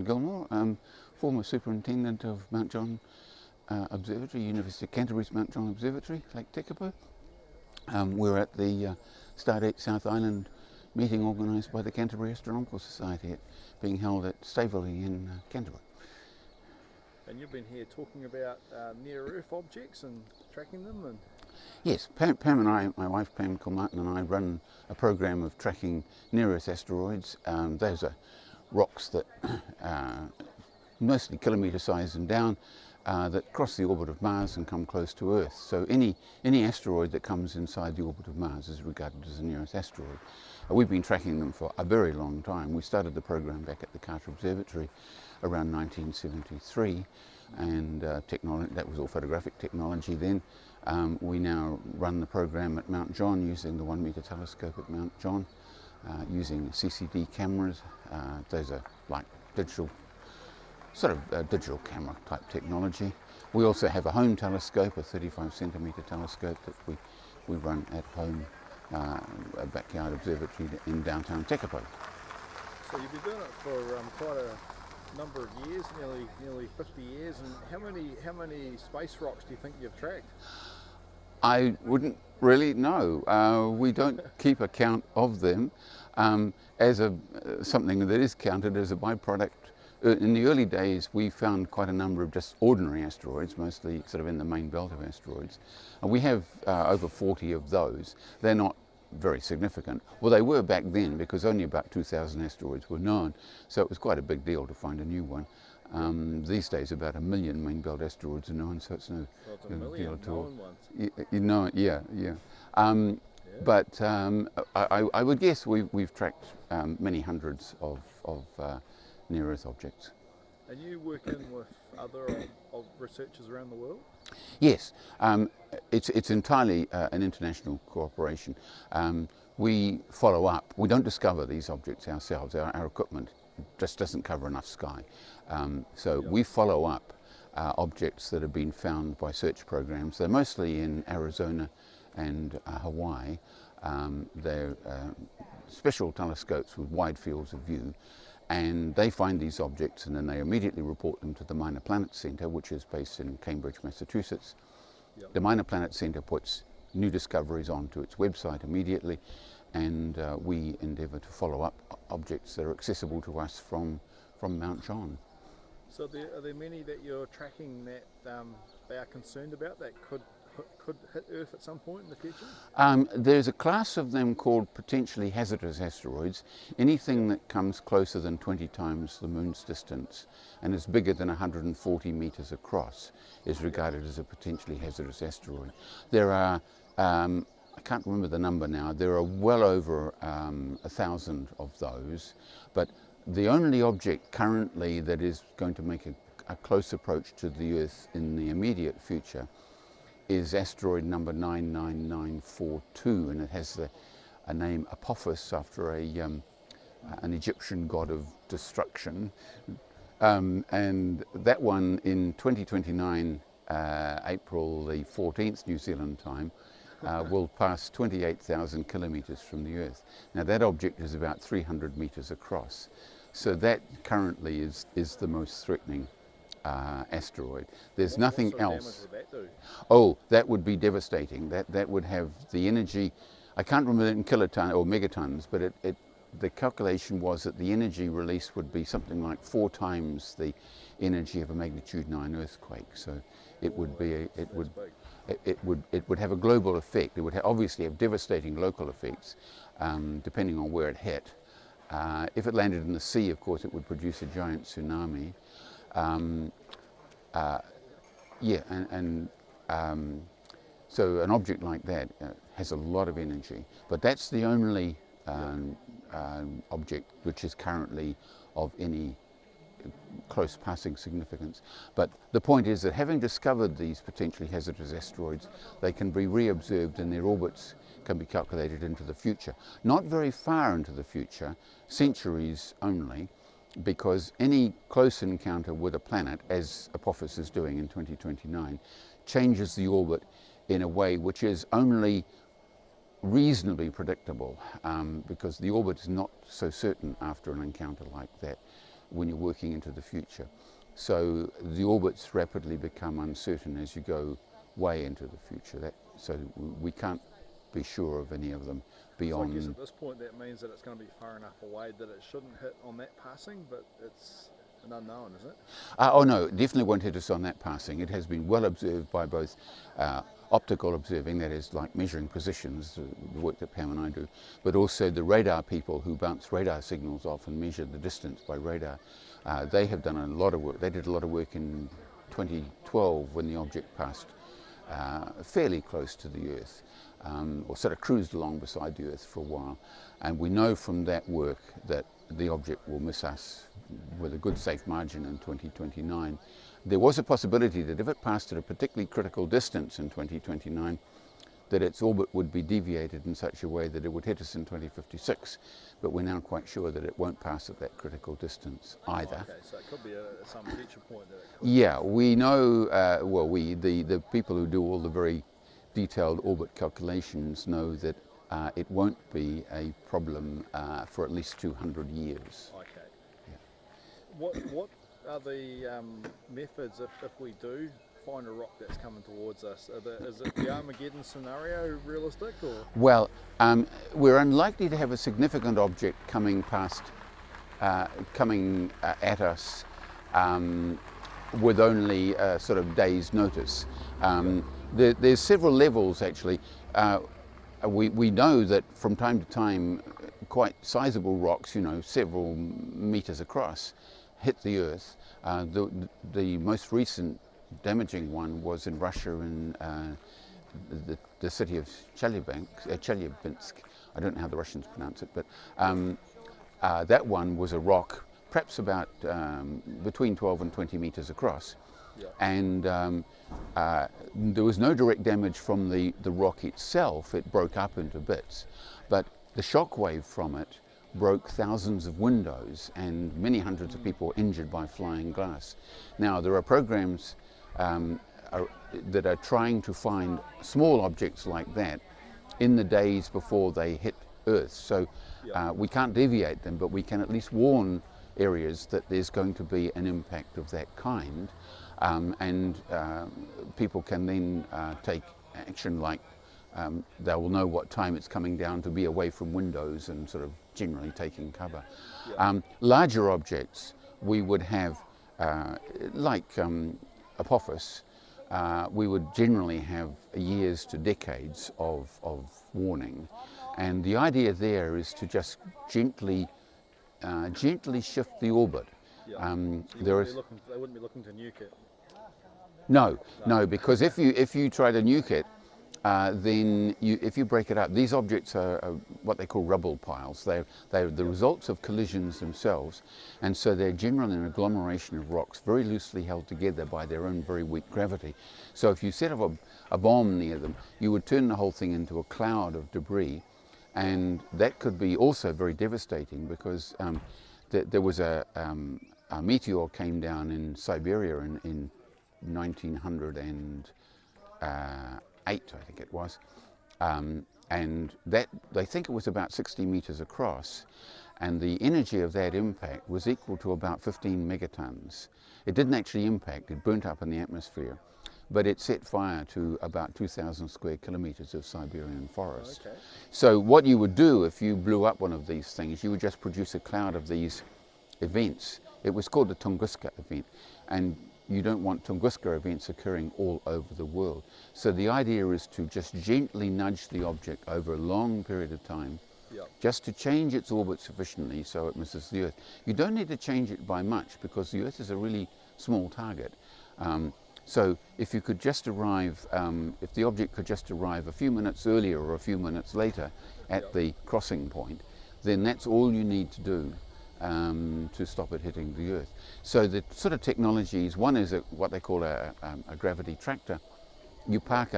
Gilmore, former superintendent of Mount John Observatory, University of Canterbury's Mount John Observatory, Lake Tekapo. We're at the Stardate South Island meeting organised by the Canterbury Astronomical Society, being held at Staveley in Canterbury. And you've been here talking about near-Earth objects and tracking them? And Yes, Pam and I, my wife Pamela Kilmartin and I run a program of tracking near-Earth asteroids. Those are rocks that mostly kilometre size and down that cross the orbit of Mars and come close to Earth. So any asteroid that comes inside the orbit of Mars is regarded as a near-Earth asteroid. We've been tracking them for a very long time. We started the program back at the Canterbury Observatory around 1973, and that was all photographic technology then. We now run the program at Mount John using the 1 metre telescope at Mount John, using CCD cameras. Those are like digital camera type technology. We also have a home telescope, a 35 centimetre telescope that we run at home, a backyard observatory in downtown Tekapo. so you've been doing it for quite a number of years, nearly 50 years. And how many space rocks do you think you've tracked? I wouldn't really know. We don't keep a count of them as something that is counted as a byproduct. In the early days, we found quite a number of just ordinary asteroids, mostly sort of in the main belt of asteroids. And we have over 40 of those. They're not very significant. Well, they were back then because only about 2,000 asteroids were known. So it was quite a big deal to find a new one. These days, about 1 million main belt asteroids are known, so it's no deal at all. You know it, yeah. But I would guess we've tracked many hundreds of near-Earth objects. Are you working with other researchers around the world? Yes, it's entirely an international cooperation. We follow up. We don't discover these objects ourselves. Our equipment just doesn't cover enough sky. So we follow up objects that have been found by search programs. They're mostly in Arizona and Hawaii. They're special telescopes with wide fields of view. And they find these objects and then they immediately report them to the Minor Planet Centre, which is based in Cambridge, Massachusetts. Yep. The Minor Planet Centre puts new discoveries onto its website immediately, and we endeavour to follow up objects that are accessible to us from Mount John. So are there many that you're tracking that they are concerned about that could hit Earth at some point in the future? There's a class of them called potentially hazardous asteroids. Anything that comes closer than 20 times the Moon's distance and is bigger than 140 metres across is regarded as a potentially hazardous asteroid. There are, I can't remember the number now, there are well over 1,000 of those, but the only object currently that is going to make a close approach to the Earth in the immediate future is asteroid number 99942, and it has a name Apophis after an Egyptian god of destruction. And that one in 2029, April the 14th, New Zealand time, will pass 28,000 kilometres from the Earth. Now that object is about 300 metres across. So that currently is the most threatening asteroid. There's nothing else. What damage would that do? Oh, that would be devastating. That would have the energy. I can't remember it in kilotons or megatons, but the calculation was that the energy release would be something like 4 times the energy of a magnitude 9 earthquake. So it would be it would have a global effect. It would obviously have devastating local effects, depending on where it hit. If it landed in the sea, of course, it would produce a giant tsunami. So an object like that has a lot of energy, but that's the only object which is currently of any close passing significance. But the point is that having discovered these potentially hazardous asteroids, they can be reobserved and their orbits can be calculated into the future. Not very far into the future, centuries only, because any close encounter with a planet, as Apophis is doing in 2029, changes the orbit in a way which is only reasonably predictable, because the orbit is not so certain after an encounter like that. when you're working into the future. So the orbits rapidly become uncertain as you go way into the future. So we can't be sure of any of them beyond. So I guess at this point that means that it's going to be far enough away that it shouldn't hit on that passing, but it's an unknown, is it? Oh no, it definitely won't hit us on that passing. It has been well observed by both optical observing, that is like measuring positions, the work that Pam and I do, but also the radar people who bounce radar signals off and measure the distance by radar. They have done a lot of work. They did a lot of work in 2012 when the object passed fairly close to the Earth, or sort of cruised along beside the Earth for a while. And we know from that work that the object will miss us with a good safe margin in 2029. There was a possibility that if it passed at a particularly critical distance in 2029, that its orbit would be deviated in such a way that it would hit us in 2056, but we're now quite sure that it won't pass at that critical distance either. Okay, so it could be some future point that it could. Yeah, we know, the people who do all the very detailed orbit calculations know that it won't be a problem for at least 200 years. Okay. Yeah. What are the methods if we do find a rock that's coming towards us? Is it the Armageddon scenario realistic, or? Well, we're unlikely to have a significant object coming at us with only a sort of day's notice. There's several levels actually. We know that from time to time quite sizable rocks, several meters across, hit the Earth. The most recent damaging one was in Russia in the city of Chelyabinsk. I don't know how the Russians pronounce it, but that one was a rock perhaps about between 12 and 20 meters across. Yeah. And there was no direct damage from the rock itself. It broke up into bits, but the shock wave from it broke thousands of windows and many hundreds of people were injured by flying glass. Now there are programs that are trying to find small objects like that in the days before they hit Earth. So we can't deviate them, but we can at least warn areas that there's going to be an impact of that kind, and people can then take action, like they will know what time it's coming down, to be away from windows and sort of generally taking cover. Larger objects we would have, like Apophis, we would generally have years to decades of warning, and the idea there is to just gently shift the orbit. They wouldn't be looking to nuke it. No, because if you try to nuke it, then if you break it up, these objects are what they call rubble piles. They're the results of collisions themselves, and so they're generally an agglomeration of rocks very loosely held together by their own very weak gravity. So if you set up a bomb near them, you would turn the whole thing into a cloud of debris, and that could be also very devastating, because there was a meteor came down in Siberia in 1908, I think it was, and that they think it was about 60 meters across, and the energy of that impact was equal to about 15 megatons. It didn't actually impact, it burnt up in the atmosphere, but it set fire to about 2,000 square kilometers of Siberian forest. Okay. So what you would do if you blew up one of these things, you would just produce a cloud of these events. It was called the Tunguska event, and you don't want Tunguska events occurring all over the world. So the idea is to just gently nudge the object over a long period of time, just to change its orbit sufficiently so it misses the Earth. You don't need to change it by much, because the Earth is a really small target. So if you could just arrive, if the object could just arrive a few minutes earlier or a few minutes later at the crossing point, then that's all you need to do to stop it hitting the Earth. So the sort of technologies, one is what they call a gravity tractor. You park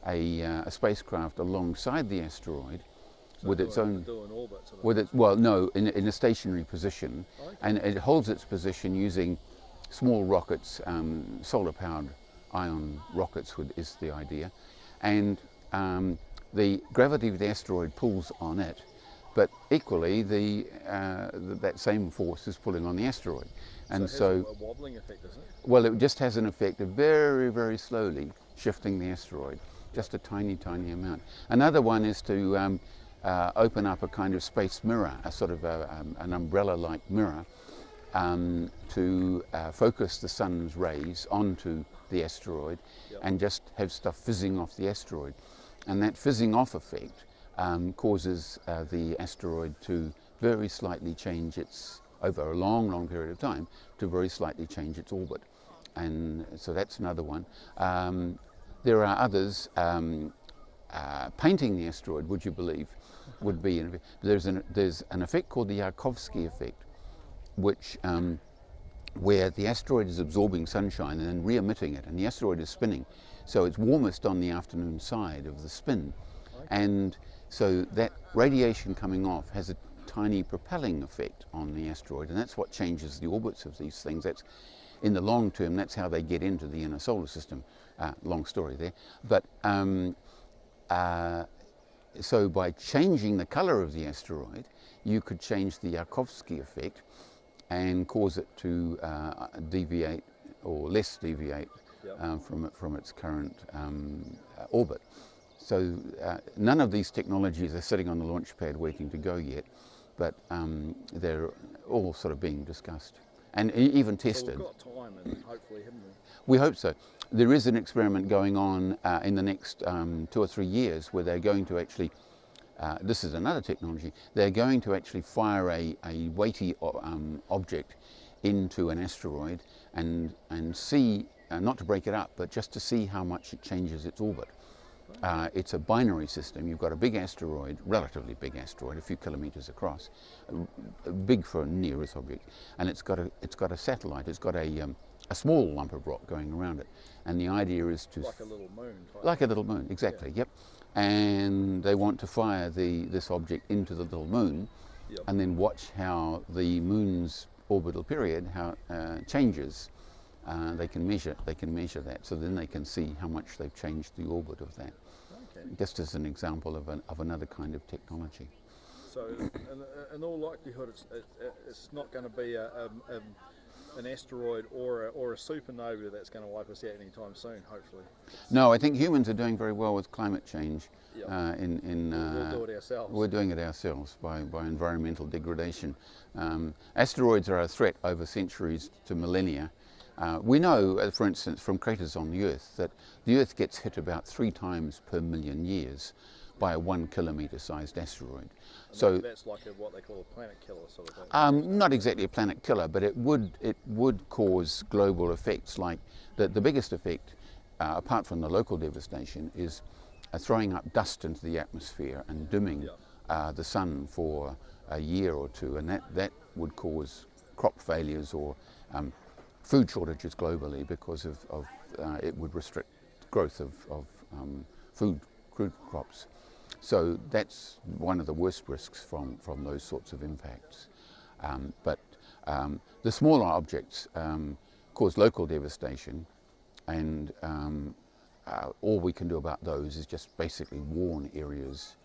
a spacecraft alongside the asteroid, so with its own, in a stationary position, and it holds its position using small rockets, solar-powered ion rockets is the idea, and the gravity of the asteroid pulls on it, but equally that same force is pulling on the asteroid. And so it has a wobbling effect, doesn't it? well, it just has an effect of very, very slowly shifting the asteroid, just a tiny, tiny amount. Another one is to open up a kind of space mirror, a sort of an umbrella-like mirror, to focus the sun's rays onto the asteroid, and just have stuff fizzing off the asteroid. And that fizzing off effect causes the asteroid to very slightly change its, over a long, long period of time, to very slightly change its orbit. And so that's another one. There are others. Painting the asteroid, would you believe, would be, there's an effect called the Yarkovsky effect, which where the asteroid is absorbing sunshine and then re-emitting it, and the asteroid is spinning, so it's warmest on the afternoon side of the spin. And so that radiation coming off has a tiny propelling effect on the asteroid, and that's what changes the orbits of these things. That's, in the long term, that's how they get into the inner solar system. Long story there. But so by changing the color of the asteroid, you could change the Yarkovsky effect and cause it to deviate or less deviate from its current orbit. So none of these technologies are sitting on the launch pad waiting to go yet, but they're all sort of being discussed and even tested. So we've got time, and hopefully, haven't we? We hope so. There is an experiment going on in the next 2 or 3 years where they're going to actually, this is another technology, they're going to actually fire a weighty object into an asteroid and see, not to break it up, but just to see how much it changes its orbit. It's a binary system. You've got a big asteroid, relatively big asteroid, a few kilometres across, big for a near-Earth object, and it's got a satellite. It's got a small lump of rock going around it, and the idea is to like a little moon. Like a little moon, exactly. Yeah. Yep. And they want to fire this object into the little moon, and then watch how the moon's orbital period changes. They can measure that, so then they can see how much they've changed the orbit of that. Okay. Just as an example of another kind of technology. So, in all likelihood, it's not going to be an asteroid or a supernova that's going to wipe us out anytime soon. Hopefully. No, I think humans are doing very well with climate change. We'll do it ourselves. We're doing it ourselves by environmental degradation. Asteroids are a threat over centuries to millennia. We know, for instance, from craters on the Earth, that the Earth gets hit about 3 times per million years by a 1 kilometre sized asteroid. And so that's like what they call a planet killer sort of thing. Not exactly a planet killer, but it would cause global effects. Like the biggest effect, apart from the local devastation, is throwing up dust into the atmosphere and dimming the sun for a year or two, and that would cause crop failures or food shortages globally, because of it would restrict growth of food crops. So that's one of the worst risks from those sorts of impacts. But the smaller objects cause local devastation, and all we can do about those is just basically warn areas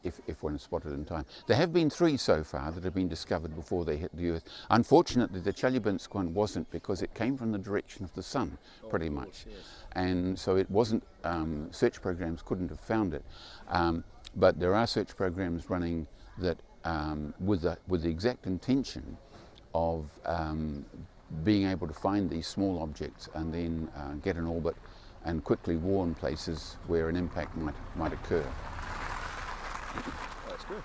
if one is spotted in time. There have been 3 so far that have been discovered before they hit the Earth. Unfortunately, the Chelyabinsk one wasn't, because it came from the direction of the sun, pretty much. Yes. And so it wasn't, search programs couldn't have found it. But there are search programs running that, with the exact intention of being able to find these small objects and then get an orbit and quickly warn places where an impact might occur. That's good.